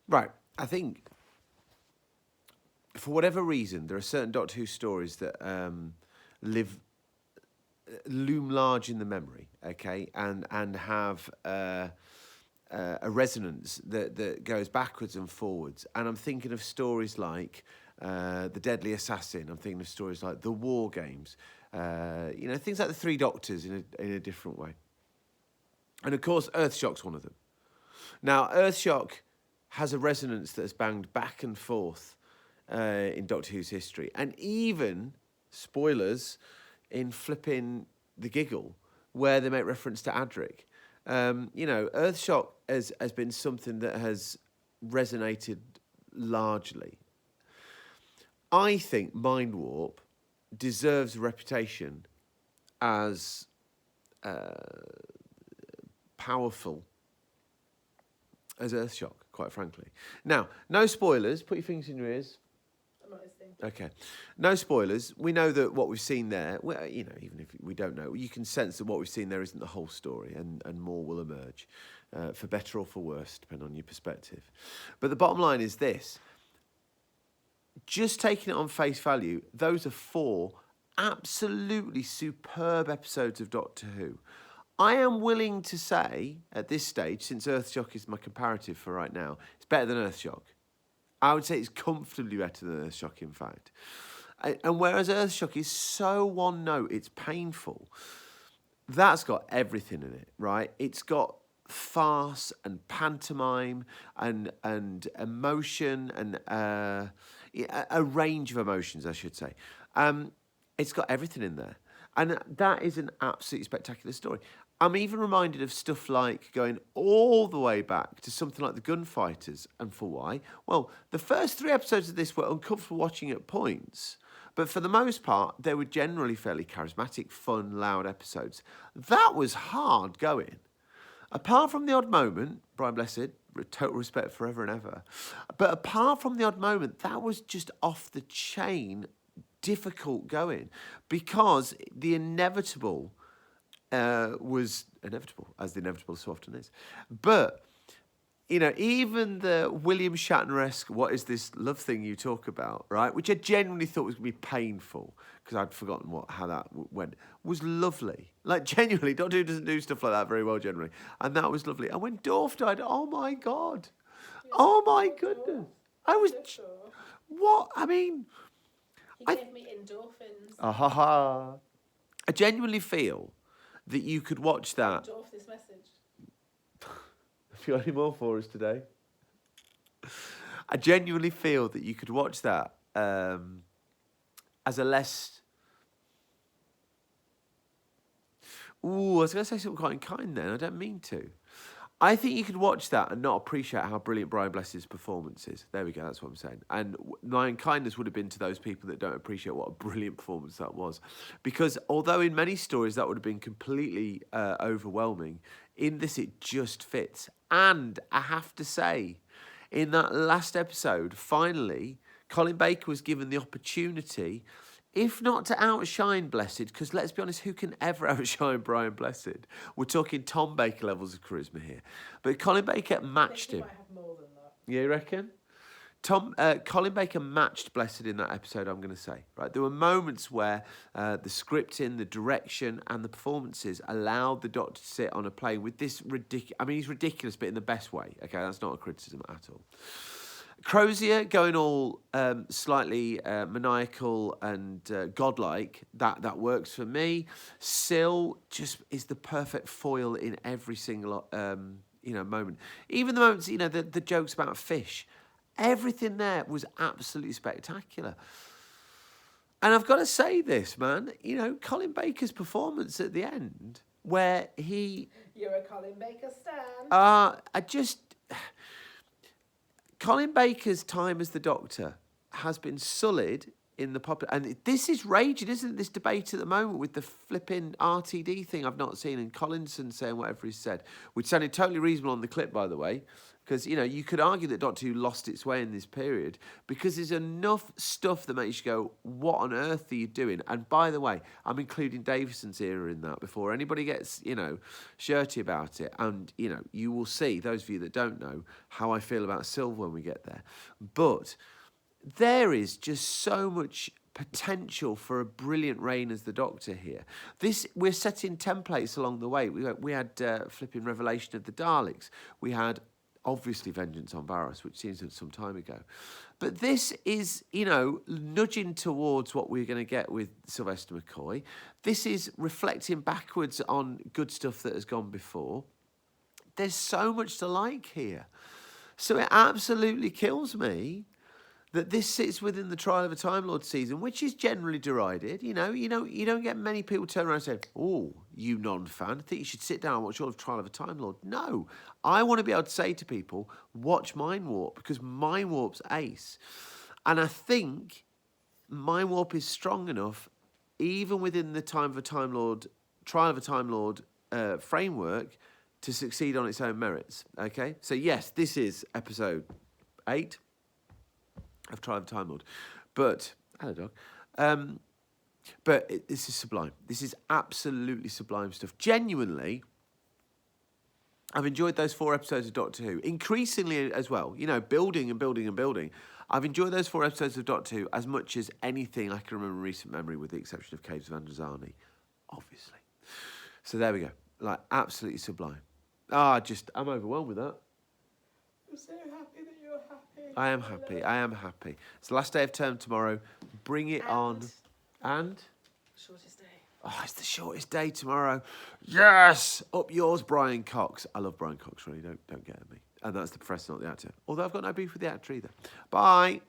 Right. I think, for whatever reason, there are certain Doctor Who stories that loom large in the memory, okay, and have a resonance that goes backwards and forwards. And I'm thinking of stories like The Deadly Assassin. I'm thinking of stories like The War Games. Things like The Three Doctors in a different way. And of course, Earthshock's one of them. Now, Earthshock has a resonance that has banged back and forth in Doctor Who's history. And even, spoilers, in flipping The Giggle, where they make reference to Adric. Earthshock has been something that has resonated largely. I think Mind Warp deserves a reputation as powerful as Earthshock, quite frankly. Now, no spoilers. Put your fingers in your ears. I'm not listening. Okay. No spoilers. We know that what we've seen there, well, even if we don't know, you can sense that what we've seen there isn't the whole story, and more will emerge, for better or for worse, depending on your perspective. But the bottom line is this. Just taking it on face value, those are 4 absolutely superb episodes of Doctor Who. I am willing to say, at this stage, since Earthshock is my comparative for right now, it's better than Earthshock. I would say it's comfortably better than Earthshock, in fact. And whereas Earthshock is so one note, it's painful, that's got everything in it, right? It's got farce and pantomime and emotion and a range of emotions, I should say. It's got everything in there. And that is an absolutely spectacular story. I'm even reminded of stuff like going all the way back to something like The Gunfighters. And for why? Well, the first 3 episodes of this were uncomfortable watching at points. But for the most part, they were generally fairly charismatic, fun, loud episodes. That was hard going. Apart from the odd moment, Brian Blessed, total respect forever and ever. But apart from the odd moment, that was just off the chain, difficult going. Because the inevitable was inevitable, as the inevitable so often is. But, even the William Shatner-esque, what is this love thing you talk about, right? Which I genuinely thought was going to be painful, because I'd forgotten how that went, was lovely. Like, genuinely, Doctor Who doesn't do stuff like that very well, generally. And that was lovely. And when Dorf died, oh my God. Oh my goodness. I was... What? I mean... He gave me endorphins. I genuinely feel that you could watch that. Endorph this message. Have you got any more for us today? I genuinely feel that you could watch that as a less... Ooh, I was going to say something quite kind then. I don't mean to. I think you could watch that and not appreciate how brilliant Brian Blessed's performance is. There we go, that's what I'm saying. And my unkindness would have been to those people that don't appreciate what a brilliant performance that was. Because although in many stories that would have been completely overwhelming, in this it just fits. And I have to say, in that last episode, finally, Colin Baker was given the opportunity, if not to outshine Blessed, because let's be honest, who can ever outshine Brian Blessed? We're talking Tom Baker levels of charisma here. But Colin Baker matched him. I think he might have more than that. Yeah, you reckon? Colin Baker matched Blessed in that episode, I'm going to say. Right, there were moments where the scripting, the direction, and the performances allowed the Doctor to sit on a plane with this ridiculous... I mean, he's ridiculous, but in the best way. Okay, that's not a criticism at all. Crozier going all slightly maniacal and godlike, that works for me. Syl just is the perfect foil in every single moment. Even the moments, the jokes about fish, everything there was absolutely spectacular. And I've got to say this, man, Colin Baker's performance at the end, where he... You're a Colin Baker stan. Colin Baker's time as the Doctor has been sullied in the popular... And this is raging, isn't it, this debate at the moment with the flipping RTD thing I've not seen, and Collinson saying whatever he said, which sounded totally reasonable on the clip, by the way, because, you know, you could argue that Doctor Who lost its way in this period because there's enough stuff that makes you go, what on earth are you doing? And by the way, I'm including Davison's era in that before anybody gets, you know, shirty about it. And, you know, you will see, those of you that don't know, how I feel about Silver when we get there. But there is just so much potential for a brilliant reign as the Doctor here. We're setting templates along the way. We had flipping Revelation of the Daleks. We had obviously Vengeance on Varos, which seems some time ago. But this is, you know, nudging towards what we're going to get with Sylvester McCoy. This is reflecting backwards on good stuff that has gone before. There's so much to like here. So it absolutely kills me that this sits within the Trial of a Time Lord season, which is generally derided. You don't get many people turn around and say, oh, you non-fan, I think you should sit down and watch all of Trial of a Time Lord. No, I want to be able to say to people, watch Mind Warp, because Mind Warp's ace. And I think Mind Warp is strong enough, even within the Trial of a Time Lord framework, to succeed on its own merits. Okay? So yes, this is episode 8. Of Trial of Time Lord. But, hello dog, this is sublime. This is absolutely sublime stuff. Genuinely, I've enjoyed those 4 episodes of Doctor Who. Increasingly as well, you know, building and building and building. I've enjoyed those 4 episodes of Doctor Who as much as anything I can remember in recent memory, with the exception of Caves of Androzani, obviously. So there we go. Like, absolutely sublime. I'm overwhelmed with that. I'm so happy that you're happy. I am happy. It's the last day of term tomorrow. Bring it on. And? Shortest day. Oh, it's the shortest day tomorrow. Yes! Up yours, Brian Cox. I love Brian Cox, really. Don't get at me. And that's the professor, not the actor. Although I've got no beef with the actor either. Bye.